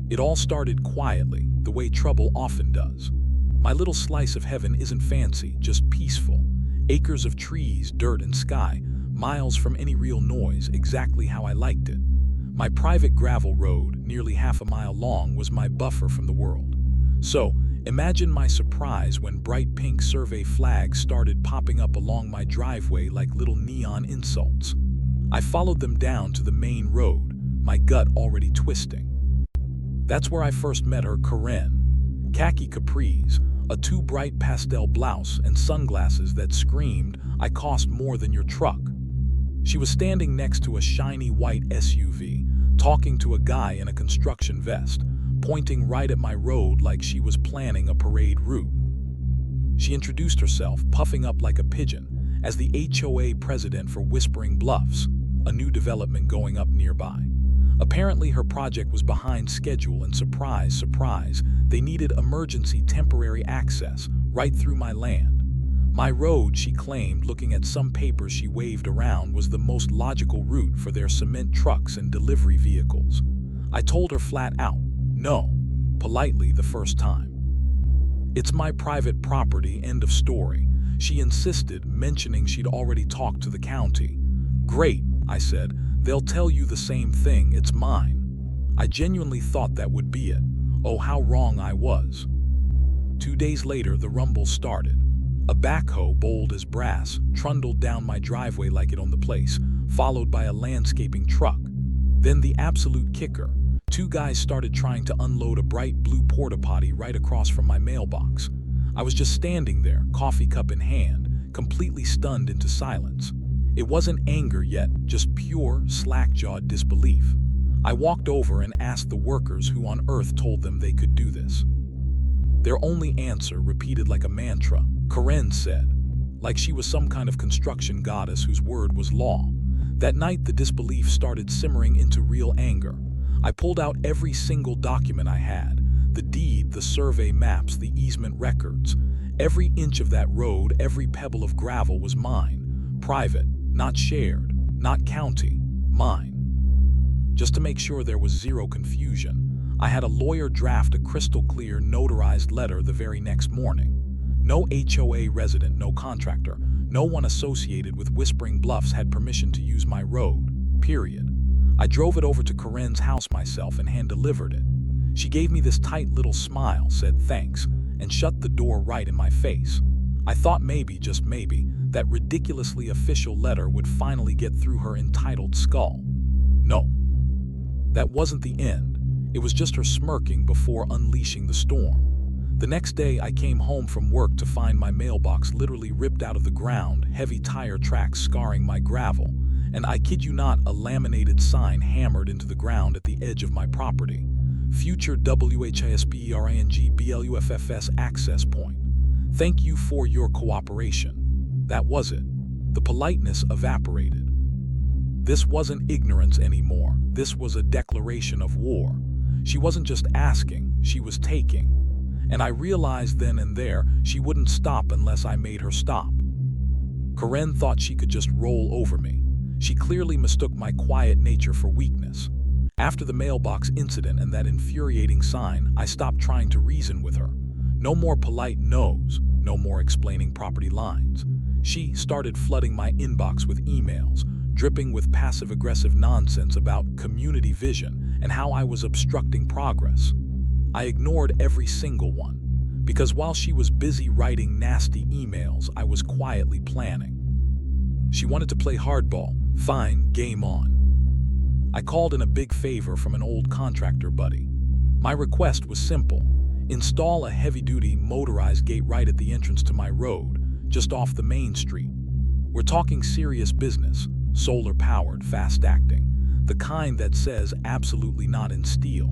It all started quietly, the way trouble often does. My little slice of heaven isn't fancy, just peaceful. Acres of trees, dirt, and sky, miles from any real noise, exactly how I liked it. My private gravel road, nearly half a mile long, was my buffer from the world. So, imagine my surprise when bright pink survey flags started popping up along my driveway like little neon insults. I followed them down to the main road, my gut already twisting. That's where I first met her, Karen. Khaki capris, a too bright pastel blouse, and sunglasses that screamed, "I cost more than your truck." She was standing next to a shiny white SUV, talking to a guy in a construction vest, pointing right at my road like she was planning a parade route. She introduced herself, puffing up like a pigeon, as the HOA president for Whispering Bluffs, a new development going up nearby. Apparently her project was behind schedule and surprise, surprise, they needed emergency temporary access right through my land. My road, she claimed, looking at some papers she waved around, was the most logical route for their cement trucks and delivery vehicles. I told her flat out, no, politely the first time. "It's my private property, end of story." She insisted, mentioning she'd already talked to the county. "Great," I said, "they'll tell you the same thing, it's mine." I genuinely thought that would be it. Oh, how wrong I was. 2 days later, the rumble started. A backhoe, bold as brass, trundled down my driveway like it owned the place, followed by a landscaping truck. Then the absolute kicker. 2 guys started trying to unload a bright blue porta potty right across from my mailbox. I was just standing there, coffee cup in hand, completely stunned into silence. It wasn't anger yet, just pure, slack-jawed disbelief. I walked over and asked the workers who on earth told them they could do this. Their only answer, repeated like a mantra, Karen said, like she was some kind of construction goddess whose word was law. That night, the disbelief started simmering into real anger. I pulled out every single document I had, the deed, the survey maps, the easement records. Every inch of that road, every pebble of gravel was mine. Private, not shared, not county, mine. Just to make sure there was zero confusion, I had a lawyer draft a crystal clear notarized letter the very next morning. No HOA resident, no contractor, no one associated with Whispering Bluffs had permission to use my road, period. I drove it over to Karen's house myself and hand-delivered it. She gave me this tight little smile, said thanks, and shut the door right in my face. I thought maybe, just maybe, that ridiculously official letter would finally get through her entitled skull. No. That wasn't the end. It was just her smirking before unleashing the storm. The next day, I came home from work to find my mailbox literally ripped out of the ground, heavy tire tracks scarring my gravel, and I kid you not, a laminated sign hammered into the ground at the edge of my property. Future WHISPERANGBLUFFS access point. Thank you for your cooperation. That was it. The politeness evaporated. This wasn't ignorance anymore. This was a declaration of war. She wasn't just asking, she was taking. And I realized then and there she wouldn't stop unless I made her stop. Karen thought she could just roll over me. She clearly mistook my quiet nature for weakness. After the mailbox incident and that infuriating sign, I stopped trying to reason with her. No more polite no's, no more explaining property lines. She started flooding my inbox with emails, dripping with passive-aggressive nonsense about community vision and how I was obstructing progress. I ignored every single one, because while she was busy writing nasty emails, I was quietly planning. She wanted to play hardball. Fine, game on. I called in a big favor from an old contractor buddy. My request was simple. Install a heavy-duty motorized gate right at the entrance to my road, just off the main street. We're talking serious business, solar-powered, fast-acting, the kind that says absolutely not in steel.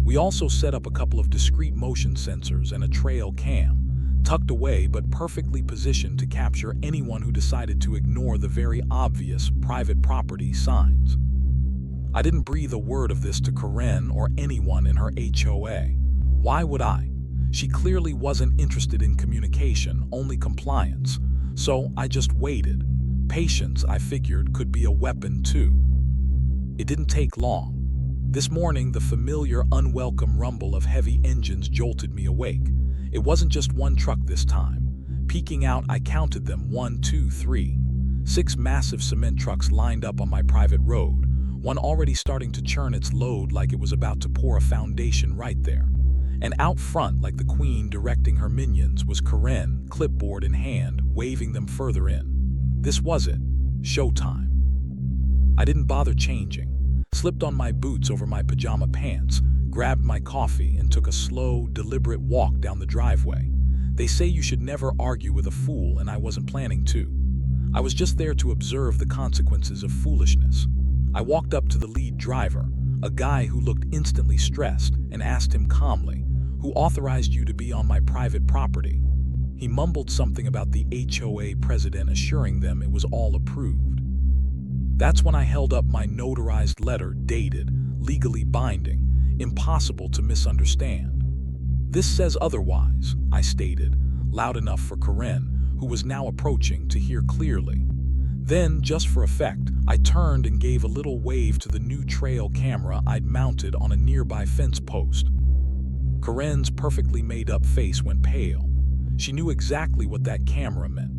We also set up a couple of discrete motion sensors and a trail cam, tucked away but perfectly positioned to capture anyone who decided to ignore the very obvious private property signs. I didn't breathe a word of this to Karen or anyone in her HOA. Why would I? She clearly wasn't interested in communication, only compliance. So I just waited. Patience, I figured, could be a weapon too. It didn't take long. This morning, the familiar, unwelcome rumble of heavy engines jolted me awake. It wasn't just one truck this time. Peeking out, I counted them: 1, 2, 3. 6 massive cement trucks lined up on my private road, one already starting to churn its load like it was about to pour a foundation right there. And out front, like the queen directing her minions, was Karen, clipboard in hand, waving them further in. This was it. Showtime. I didn't bother changing. Slipped on my boots over my pajama pants, grabbed my coffee, and took a slow, deliberate walk down the driveway. They say you should never argue with a fool, and I wasn't planning to. I was just there to observe the consequences of foolishness. I walked up to the lead driver, a guy who looked instantly stressed, and asked him calmly, "Who authorized you to be on my private property?" He mumbled something about the HOA president assuring them it was all approved. That's when I held up my notarized letter, dated, legally binding, impossible to misunderstand. "This says otherwise," I stated, loud enough for Karen, who was now approaching, to hear clearly. Then, just for effect, I turned and gave a little wave to the new trail camera I'd mounted on a nearby fence post. Karen's perfectly made-up face went pale. She knew exactly what that camera meant.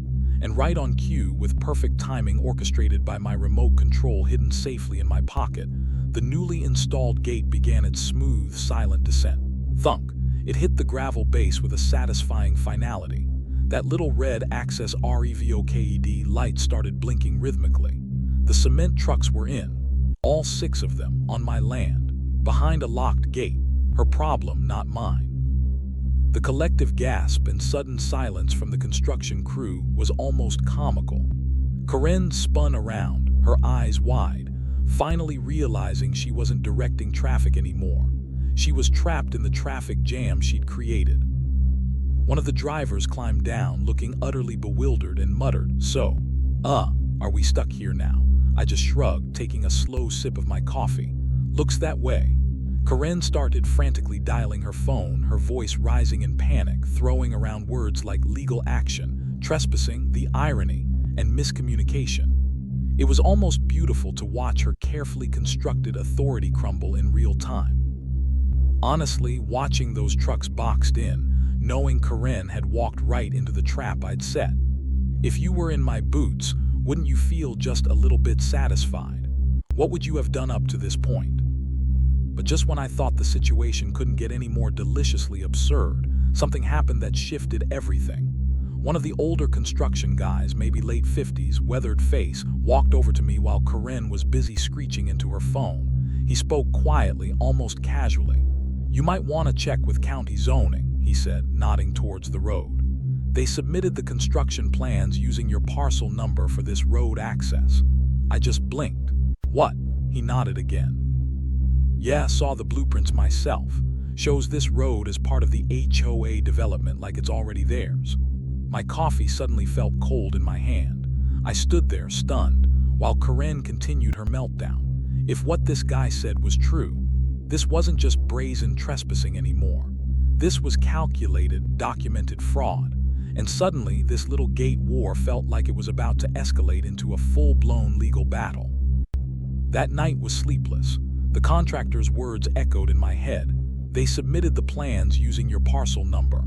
And right on cue, with perfect timing orchestrated by my remote control hidden safely in my pocket, the newly installed gate began its smooth, silent descent. Thunk! It hit the gravel base with a satisfying finality. That little red Access REVOKED light started blinking rhythmically. The cement trucks were in, all 6 of them, on my land, behind a locked gate. Her problem, not mine. The collective gasp and sudden silence from the construction crew was almost comical. Karen spun around, her eyes wide, finally realizing she wasn't directing traffic anymore. She was trapped in the traffic jam she'd created. One of the drivers climbed down, looking utterly bewildered, and muttered, "So, are we stuck here now?" I just shrugged, taking a slow sip of my coffee. "Looks that way." Karen started frantically dialing her phone, her voice rising in panic, throwing around words like legal action, trespassing, the irony, and miscommunication. It was almost beautiful to watch her carefully constructed authority crumble in real time. Honestly, watching those trucks boxed in, knowing Karen had walked right into the trap I'd set. If you were in my boots, wouldn't you feel just a little bit satisfied? What would you have done up to this point? But just when I thought the situation couldn't get any more deliciously absurd, something happened that shifted everything. One of the older construction guys, maybe late 50s, weathered face, walked over to me while Karen was busy screeching into her phone. He spoke quietly, almost casually. "You might want to check with county zoning," he said, nodding towards the road. "They submitted the construction plans using your parcel number for this road access." I just blinked. "What?" He nodded again. "Yeah, saw the blueprints myself. Shows this road as part of the HOA development like it's already theirs." My coffee suddenly felt cold in my hand. I stood there, stunned, while Karen continued her meltdown. If what this guy said was true, this wasn't just brazen trespassing anymore. This was calculated, documented fraud. And suddenly, this little gate war felt like it was about to escalate into a full-blown legal battle. That night was sleepless. The contractor's words echoed in my head. "They submitted the plans using your parcel number."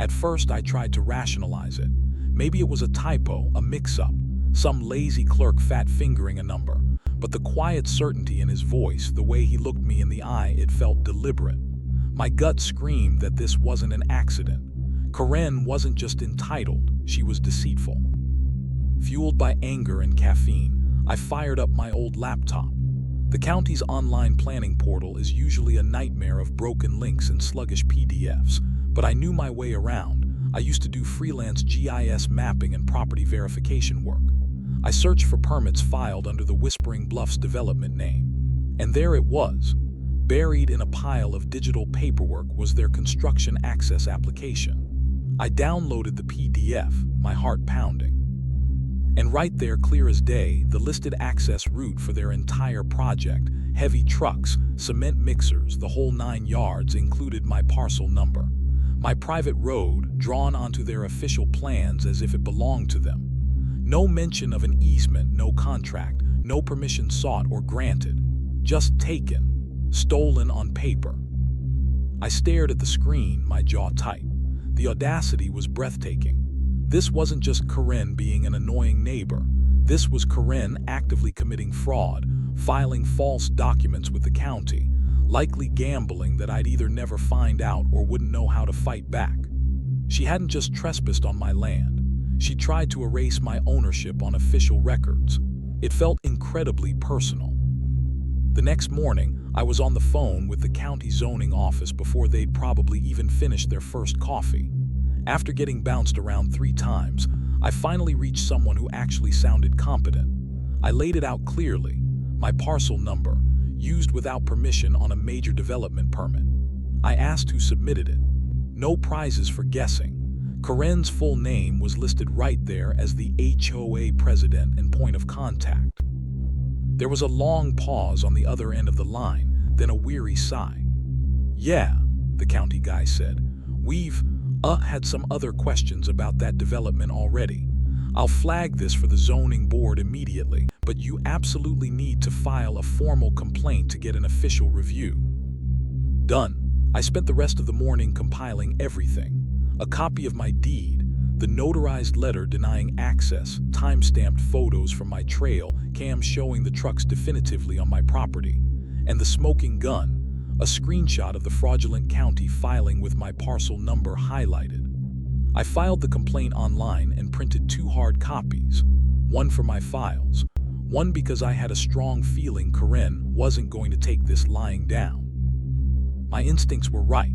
At first, I tried to rationalize it. Maybe it was a typo, a mix-up, some lazy clerk fat-fingering a number. But the quiet certainty in his voice, the way he looked me in the eye, it felt deliberate. My gut screamed that this wasn't an accident. Karen wasn't just entitled, she was deceitful. Fueled by anger and caffeine, I fired up my old laptop. The county's online planning portal is usually a nightmare of broken links and sluggish PDFs, but I knew my way around. I used to do freelance GIS mapping and property verification work. I searched for permits filed under the Whispering Bluffs development name. And there it was. Buried in a pile of digital paperwork was their construction access application. I downloaded the PDF, my heart pounding. And right there, clear as day, the listed access route for their entire project, heavy trucks, cement mixers, the whole 9 yards, included my parcel number. My private road, drawn onto their official plans as if it belonged to them. No mention of an easement, no contract, no permission sought or granted. Just taken. stolen on paper. I stared at the screen, my jaw tight. The audacity was breathtaking. This wasn't just Karen being an annoying neighbor. This was Karen actively committing fraud, filing false documents with the county, likely gambling that I'd either never find out or wouldn't know how to fight back. She hadn't just trespassed on my land. She tried to erase my ownership on official records. It felt incredibly personal. The next morning, I was on the phone with the county zoning office before they'd probably even finished their first coffee. After getting bounced around 3 times, I finally reached someone who actually sounded competent. I laid it out clearly, my parcel number, used without permission on a major development permit. I asked who submitted it. No prizes for guessing. Karen's full name was listed right there as the HOA president and point of contact. There was a long pause on the other end of the line, then a weary sigh. "Yeah," the county guy said. "We've had some other questions about that development already. I'll flag this for the zoning board immediately, but you absolutely need to file a formal complaint to get an official review." Done. I spent the rest of the morning compiling everything. A copy of my deed, the notarized letter denying access, time-stamped photos from my trail cam showing the trucks definitively on my property, and the smoking gun, a screenshot of the fraudulent county filing with my parcel number highlighted. I filed the complaint online and printed 2 hard copies, one for my files, one because I had a strong feeling Karen wasn't going to take this lying down. My instincts were right.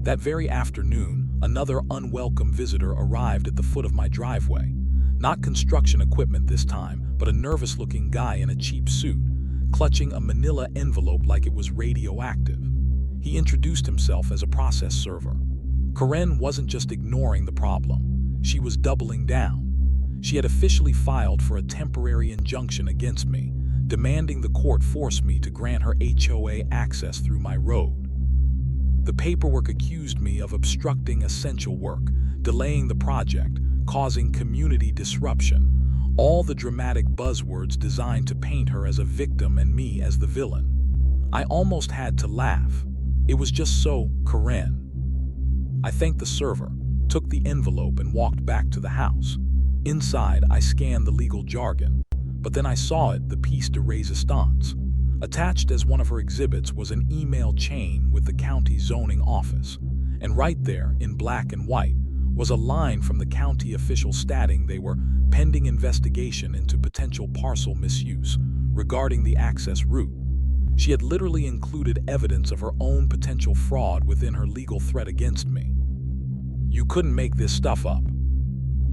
That very afternoon, another unwelcome visitor arrived at the foot of my driveway. Not construction equipment this time, but a nervous-looking guy in a cheap suit, clutching a manila envelope like it was radioactive. He introduced himself as a process server. Karen wasn't just ignoring the problem. She was doubling down. She had officially filed for a temporary injunction against me, demanding the court force me to grant her HOA access through my road. The paperwork accused me of obstructing essential work, delaying the project, causing community disruption, all the dramatic buzzwords designed to paint her as a victim and me as the villain. I almost had to laugh. It was just so Karen. I thanked the server, took the envelope and walked back to the house. Inside, I scanned the legal jargon, but then I saw it, the piece de resistance. Attached as one of her exhibits was an email chain with the county zoning office, and right there, in black and white, was a line from the county official stating they were pending investigation into potential parcel misuse regarding the access route. She had literally included evidence of her own potential fraud within her legal threat against me. You couldn't make this stuff up.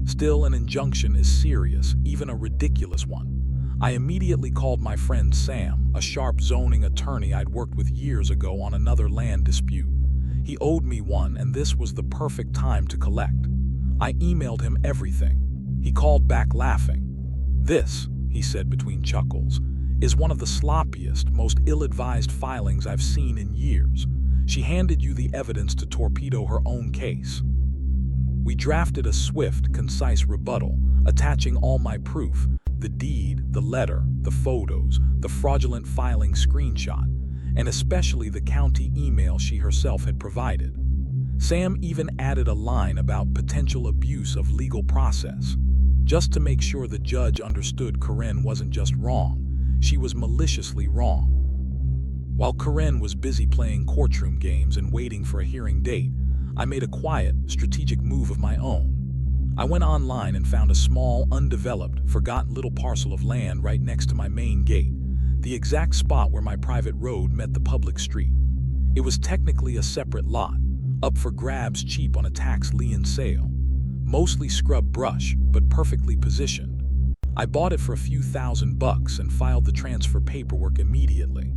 Still, an injunction is serious, even a ridiculous one. I immediately called my friend Sam, a sharp zoning attorney I'd worked with years ago on another land dispute. He owed me one, and this was the perfect time to collect. I emailed him everything. He called back laughing. "This," he said between chuckles, "is one of the sloppiest, most ill-advised filings I've seen in years. She handed you the evidence to torpedo her own case." We drafted a swift, concise rebuttal, attaching all my proof, the deed, the letter, the photos, the fraudulent filing screenshot, and especially the county email she herself had provided. Sam even added a line about potential abuse of legal process, just to make sure the judge understood Karen wasn't just wrong, she was maliciously wrong. While Karen was busy playing courtroom games and waiting for a hearing date, I made a quiet, strategic move of my own. I went online and found a small, undeveloped, forgotten little parcel of land right next to my main gate, the exact spot where my private road met the public street. It was technically a separate lot, up for grabs cheap on a tax lien sale. Mostly scrub brush, but perfectly positioned. I bought it for a few $1,000 and filed the transfer paperwork immediately.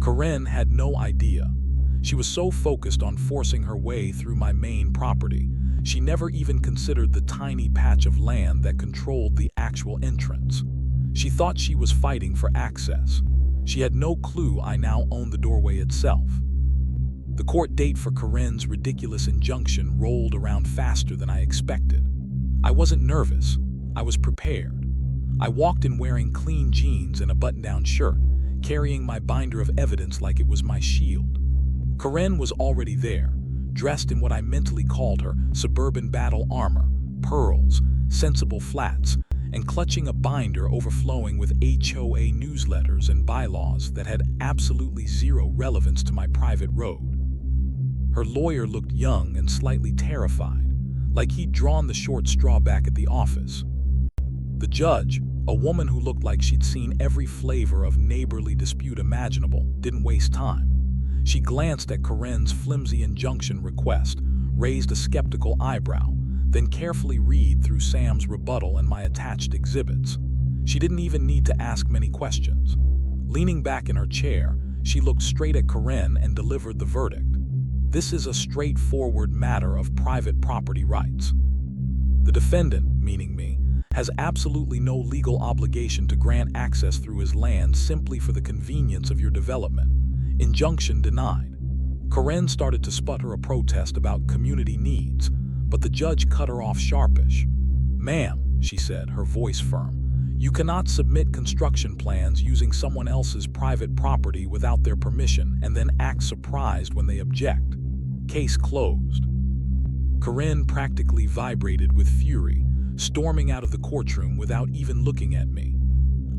Karen had no idea. She was so focused on forcing her way through my main property, she never even considered the tiny patch of land that controlled the actual entrance. She thought she was fighting for access. She had no clue I now owned the doorway itself. The court date for Karen's ridiculous injunction rolled around faster than I expected. I wasn't nervous. I was prepared. I walked in wearing clean jeans and a button-down shirt, carrying my binder of evidence like it was my shield. Karen was already there, dressed in what I mentally called her suburban battle armor, pearls, sensible flats, and clutching a binder overflowing with HOA newsletters and bylaws that had absolutely zero relevance to my private road. Her lawyer looked young and slightly terrified, like he'd drawn the short straw back at the office. The judge, a woman who looked like she'd seen every flavor of neighborly dispute imaginable, didn't waste time. She glanced at Karen's flimsy injunction request, raised a skeptical eyebrow, then carefully read through Sam's rebuttal and my attached exhibits. She didn't even need to ask many questions. Leaning back in her chair, she looked straight at Karen and delivered the verdict. This is a straightforward matter of private property rights. The defendant, meaning me, has absolutely no legal obligation to grant access through his land simply for the convenience of your development. Injunction denied. Karen started to sputter a protest about community needs, but the judge cut her off sharpish. "Ma'am," she said, her voice firm, "you cannot submit construction plans using someone else's private property without their permission and then act surprised when they object. Case closed." Karen practically vibrated with fury, storming out of the courtroom without even looking at me.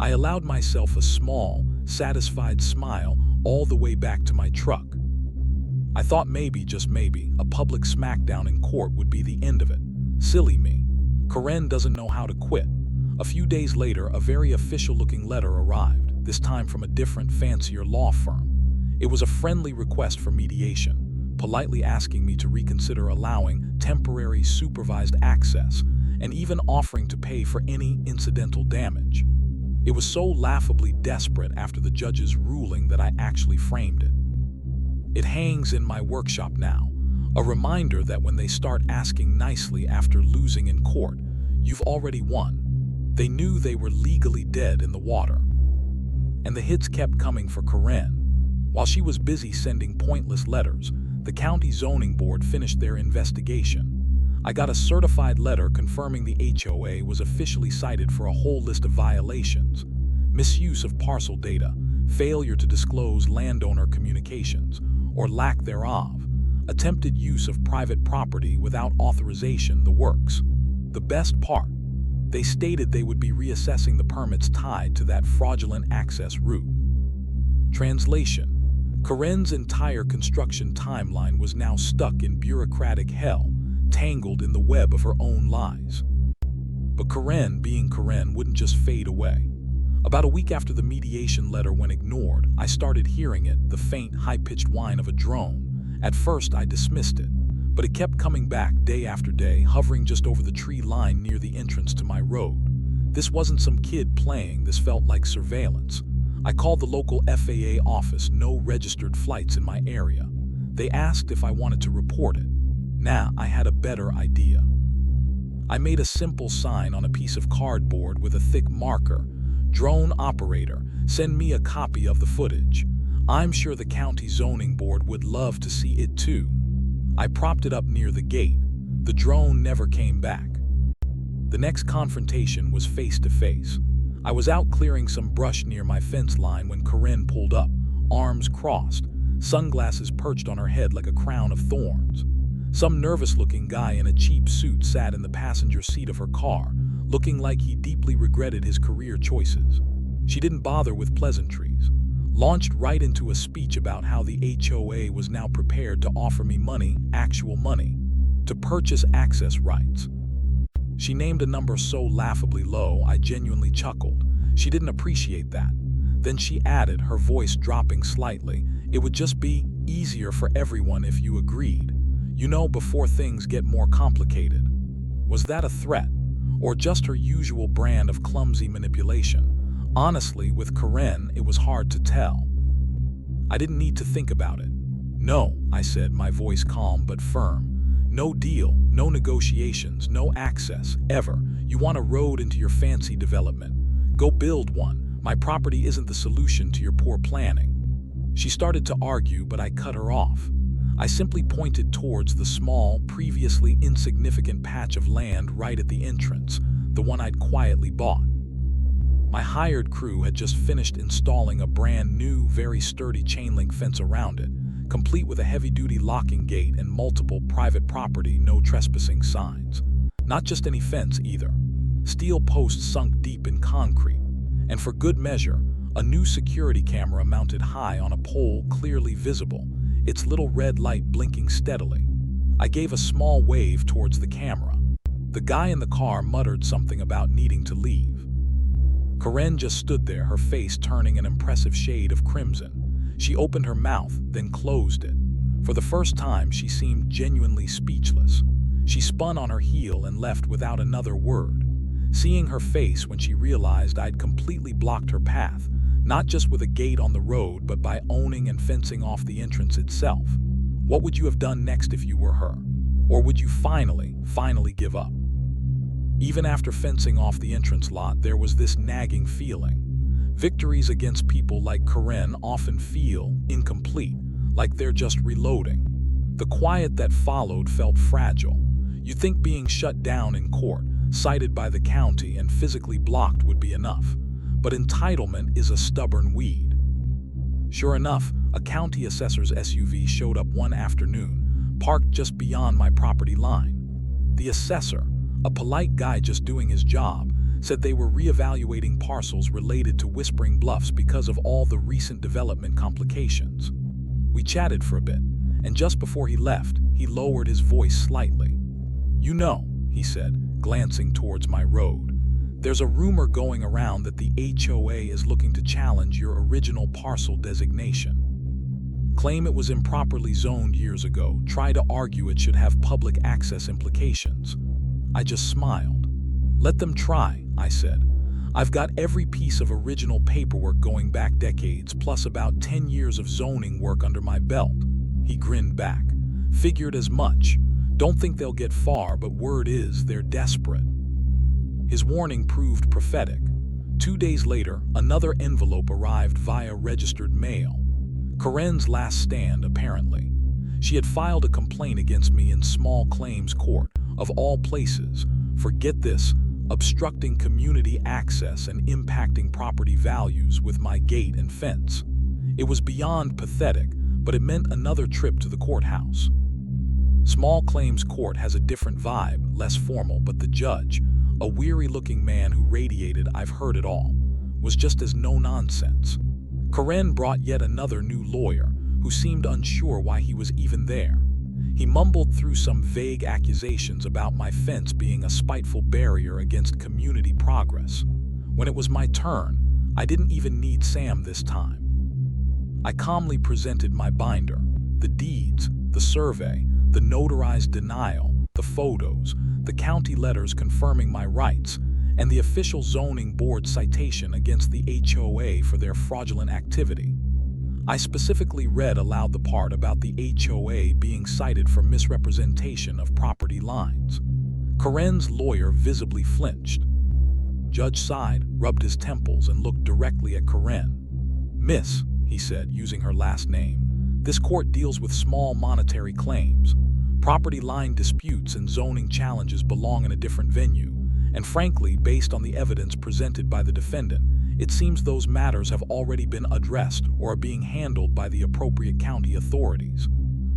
I allowed myself a small, satisfied smile all the way back to my truck. I thought maybe, just maybe, a public smackdown in court would be the end of it. Silly me. Karen doesn't know how to quit. A few days later, a very official-looking letter arrived, this time from a different, fancier law firm. It was a friendly request for mediation, politely asking me to reconsider allowing temporary supervised access, and even offering to pay for any incidental damage. It was so laughably desperate after the judge's ruling that I actually framed it. It hangs in my workshop now, a reminder that when they start asking nicely after losing in court, you've already won. They knew they were legally dead in the water. And the hits kept coming for Karen. While she was busy sending pointless letters, the county zoning board finished their investigation. I got a certified letter confirming the HOA was officially cited for a whole list of violations: misuse of parcel data, failure to disclose landowner communications, or lack thereof, attempted use of private property without authorization, the works. The best part, they stated they would be reassessing the permits tied to that fraudulent access route. Translation: Karen's entire construction timeline was now stuck in bureaucratic hell, tangled in the web of her own lies. But Karen, being Karen, wouldn't just fade away. About a week after the mediation letter went ignored, I started hearing it, the faint, high-pitched whine of a drone. At first, I dismissed it, but it kept coming back day after day, hovering just over the tree line near the entrance to my road. This wasn't some kid playing, this felt like surveillance. I called the local FAA office, no registered flights in my area. They asked if I wanted to report it. Now, I had a better idea. I made a simple sign on a piece of cardboard with a thick marker: "Drone operator, send me a copy of the footage. I'm sure the county zoning board would love to see it too." I propped it up near the gate. The drone never came back. The next confrontation was face to face. I was out clearing some brush near my fence line when Karen pulled up, arms crossed, sunglasses perched on her head like a crown of thorns. Some nervous-looking guy in a cheap suit sat in the passenger seat of her car, looking like he deeply regretted his career choices. She didn't bother with pleasantries, launched right into a speech about how the HOA was now prepared to offer me money, actual money, to purchase access rights. She named a number so laughably low I genuinely chuckled. She didn't appreciate that. Then she added, her voice dropping slightly, "It would just be easier for everyone if you agreed. You know, before things get more complicated." Was that a threat, or just her usual brand of clumsy manipulation? Honestly, with Karen, it was hard to tell. I didn't need to think about it. "No," I said, my voice calm but firm. "No deal, no negotiations, no access, ever. You want a road into your fancy development? Go build one. My property isn't the solution to your poor planning." She started to argue, but I cut her off. I simply pointed towards the small, previously insignificant patch of land right at the entrance, the one I'd quietly bought. My hired crew had just finished installing a brand new, very sturdy chain link fence around it, complete with a heavy-duty locking gate and multiple private property no trespassing signs. Not just any fence either. Steel posts sunk deep in concrete, and for good measure, a new security camera mounted high on a pole clearly visible, its little red light blinking steadily. I gave a small wave towards the camera. The guy in the car muttered something about needing to leave. Karen just stood there, her face turning an impressive shade of crimson. She opened her mouth, then closed it. For the first time, she seemed genuinely speechless. She spun on her heel and left without another word. Seeing her face when she realized I'd completely blocked her path, not just with a gate on the road, but by owning and fencing off the entrance itself. What would you have done next if you were her? Or would you finally give up? Even after fencing off the entrance lot, there was this nagging feeling. Victories against people like Karen often feel incomplete, like they're just reloading. The quiet that followed felt fragile. You'd think being shut down in court, cited by the county, and physically blocked would be enough. But entitlement is a stubborn weed. Sure enough, a county assessor's SUV showed up one afternoon, parked just beyond my property line. The assessor, a polite guy just doing his job, said they were reevaluating parcels related to Whispering Bluffs because of all the recent development complications. We chatted for a bit, and just before he left, he lowered his voice slightly. "You know," he said, glancing towards my road, "there's a rumor going around that the HOA is looking to challenge your original parcel designation. Claim it was improperly zoned years ago, try to argue it should have public access implications." I just smiled. "Let them try," I said. "I've got every piece of original paperwork going back decades, plus about 10 years of zoning work under my belt." He grinned back. "Figured as much. Don't think they'll get far, but word is they're desperate." His warning proved prophetic. 2 days later, another envelope arrived via registered mail. Karen's last stand, apparently. She had filed a complaint against me in small claims court, of all places, for, get this, obstructing community access and impacting property values with my gate and fence. It was beyond pathetic, but it meant another trip to the courthouse. Small claims court has a different vibe, less formal, but the judge, a weary-looking man who radiated "I've heard it all," was just as no-nonsense. Karen brought yet another new lawyer, who seemed unsure why he was even there. He mumbled through some vague accusations about my fence being a spiteful barrier against community progress. When it was my turn, I didn't even need Sam this time. I calmly presented my binder, the deeds, the survey, the notarized denial, the photos, the county letters confirming my rights, and the official zoning board citation against the HOA for their fraudulent activity. I specifically read aloud the part about the HOA being cited for misrepresentation of property lines. Karen's lawyer visibly flinched. Judge sighed, rubbed his temples, and looked directly at Karen. "Miss," he said, using her last name, "this court deals with small monetary claims. Property line disputes and zoning challenges belong in a different venue, and frankly, based on the evidence presented by the defendant, it seems those matters have already been addressed or are being handled by the appropriate county authorities.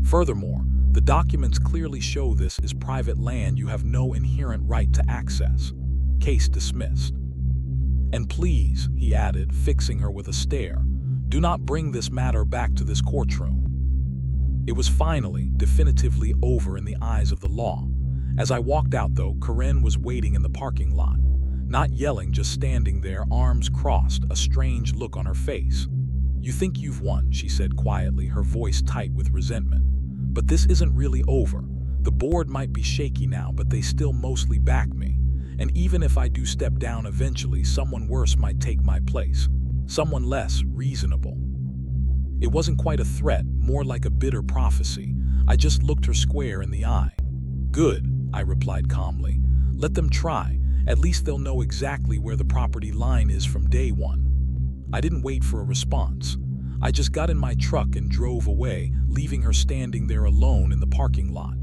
Furthermore, the documents clearly show this is private land you have no inherent right to access. Case dismissed. And please," he added, fixing her with a stare, "do not bring this matter back to this courtroom." It was finally, definitively over in the eyes of the law. As I walked out, though, Karen was waiting in the parking lot. Not yelling, just standing there, arms crossed, a strange look on her face. "You think you've won," she said quietly, her voice tight with resentment. "But this isn't really over. The board might be shaky now, but they still mostly back me. And even if I do step down eventually, someone worse might take my place. Someone less reasonable." It wasn't quite a threat, more like a bitter prophecy. I just looked her square in the eye. "Good," I replied calmly. "Let them try. At least they'll know exactly where the property line is from day one." I didn't wait for a response. I just got in my truck and drove away, leaving her standing there alone in the parking lot.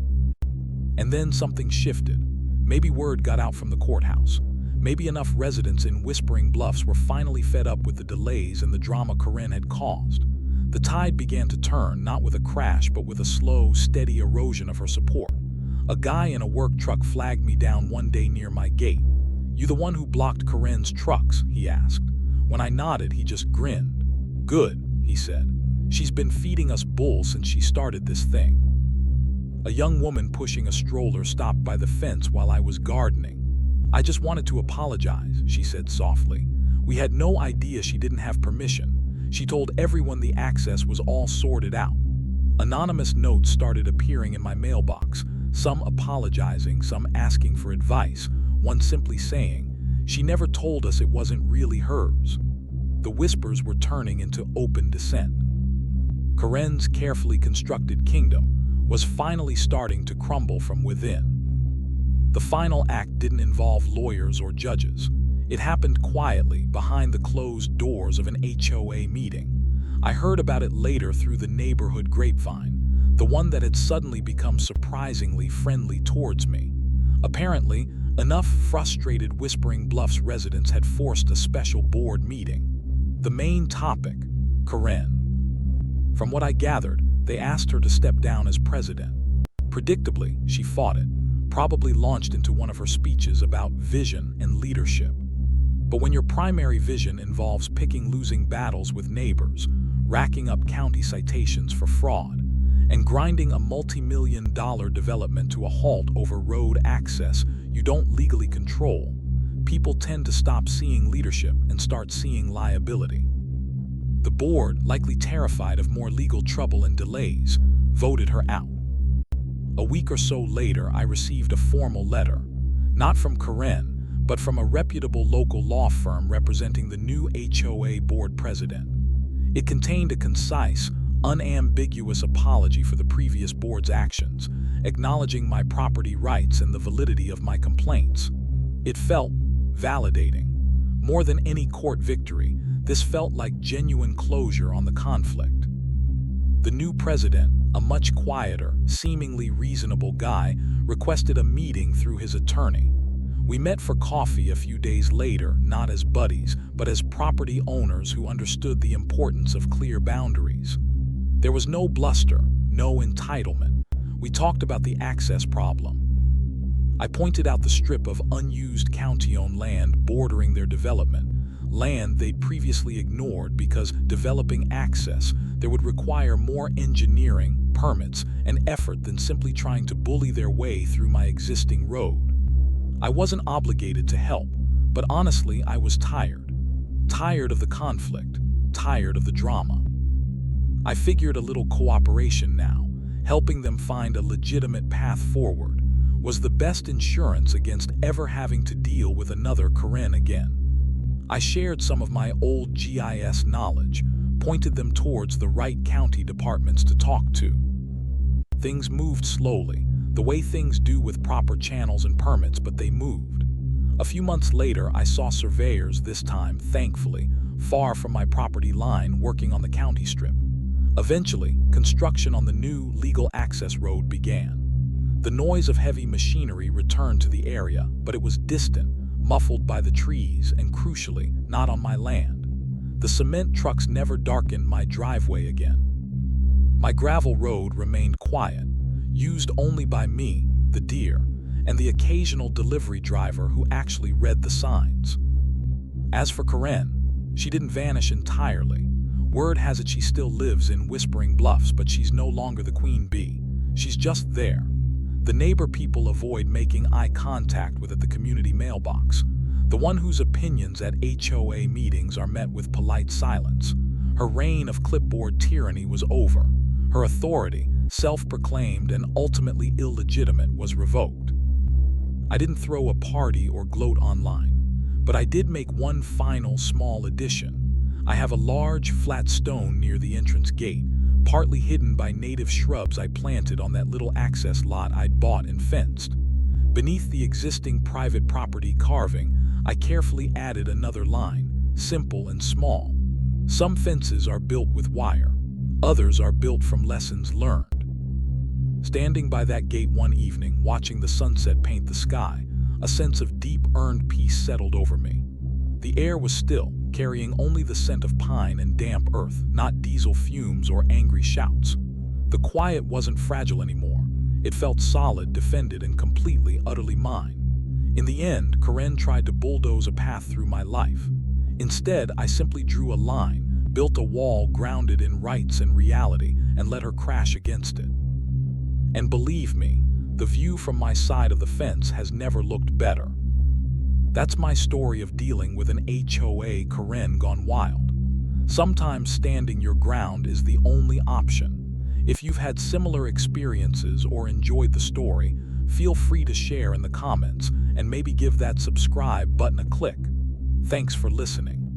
And then something shifted. Maybe word got out from the courthouse. Maybe enough residents in Whispering Bluffs were finally fed up with the delays and the drama Karen had caused. The tide began to turn, not with a crash, but with a slow, steady erosion of her support. A guy in a work truck flagged me down one day near my gate. "You the one who blocked Karen's trucks?" he asked. When I nodded, he just grinned. "Good," he said. "She's been feeding us bull since she started this thing." A young woman pushing a stroller stopped by the fence while I was gardening. "I just wanted to apologize," she said softly. "We had no idea she didn't have permission. She told everyone the access was all sorted out." Anonymous notes started appearing in my mailbox, some apologizing, some asking for advice, one simply saying, "She never told us it wasn't really hers." The whispers were turning into open dissent. Karen's carefully constructed kingdom was finally starting to crumble from within. The final act didn't involve lawyers or judges. It happened quietly behind the closed doors of an HOA meeting. I heard about it later through the neighborhood grapevine, the one that had suddenly become surprisingly friendly towards me. Apparently, enough frustrated Whispering Bluffs residents had forced a special board meeting. The main topic: Karen. From what I gathered, they asked her to step down as president. Predictably, she fought it, probably launched into one of her speeches about vision and leadership. But when your primary vision involves picking losing battles with neighbors, racking up county citations for fraud, and grinding a multi-million-dollar development to a halt over road access you don't legally control, people tend to stop seeing leadership and start seeing liability. The board, likely terrified of more legal trouble and delays, voted her out. A week or so later, I received a formal letter, not from Karen, but from a reputable local law firm representing the new HOA board president. It contained a concise, unambiguous apology for the previous board's actions, acknowledging my property rights and the validity of my complaints. It felt validating. More than any court victory, this felt like genuine closure on the conflict. The new president, a much quieter, seemingly reasonable guy, requested a meeting through his attorney. We met for coffee a few days later, not as buddies, but as property owners who understood the importance of clear boundaries. There was no bluster, no entitlement. We talked about the access problem. I pointed out the strip of unused county-owned land bordering their development, land they'd previously ignored because developing access there would require more engineering, permits, and effort than simply trying to bully their way through my existing road. I wasn't obligated to help, but honestly, I was tired. Tired of the conflict, tired of the drama. I figured a little cooperation now, helping them find a legitimate path forward, was the best insurance against ever having to deal with another Karen again. I shared some of my old GIS knowledge, pointed them towards the right county departments to talk to. Things moved slowly, the way things do with proper channels and permits, but they moved. A few months later, I saw surveyors, this time, thankfully, far from my property line, working on the county strip. Eventually, construction on the new legal access road began. The noise of heavy machinery returned to the area, but it was distant, muffled by the trees, and crucially, not on my land. The cement trucks never darkened my driveway again. My gravel road remained quiet, used only by me, the deer, and the occasional delivery driver who actually read the signs. As for Karen, she didn't vanish entirely. Word has it she still lives in Whispering Bluffs, but she's no longer the queen bee. She's just there. The neighbor people avoid making eye contact with at the community mailbox, the one whose opinions at HOA meetings are met with polite silence. Her reign of clipboard tyranny was over. Her authority, self-proclaimed and ultimately illegitimate, was revoked. I didn't throw a party or gloat online, but I did make one final small addition. I have a large, flat stone near the entrance gate, partly hidden by native shrubs I planted on that little access lot I'd bought and fenced. Beneath the existing private property carving, I carefully added another line, simple and small. Some fences are built with wire, others are built from lessons learned. Standing by that gate one evening, watching the sunset paint the sky, A sense of deep, earned peace settled over me. The air was still, carrying only the scent of pine and damp earth, not diesel fumes or angry shouts. The quiet wasn't fragile anymore. It felt solid, defended, and completely, utterly mine. In the end, Karen tried to bulldoze a path through my life. Instead, I simply drew a line, built a wall grounded in rights and reality, and let her crash against it. And believe me, the view from my side of the fence has never looked better. That's my story of dealing with an HOA Karen gone wild. Sometimes standing your ground is the only option. If you've had similar experiences or enjoyed the story, feel free to share in the comments and maybe give that subscribe button a click. Thanks for listening.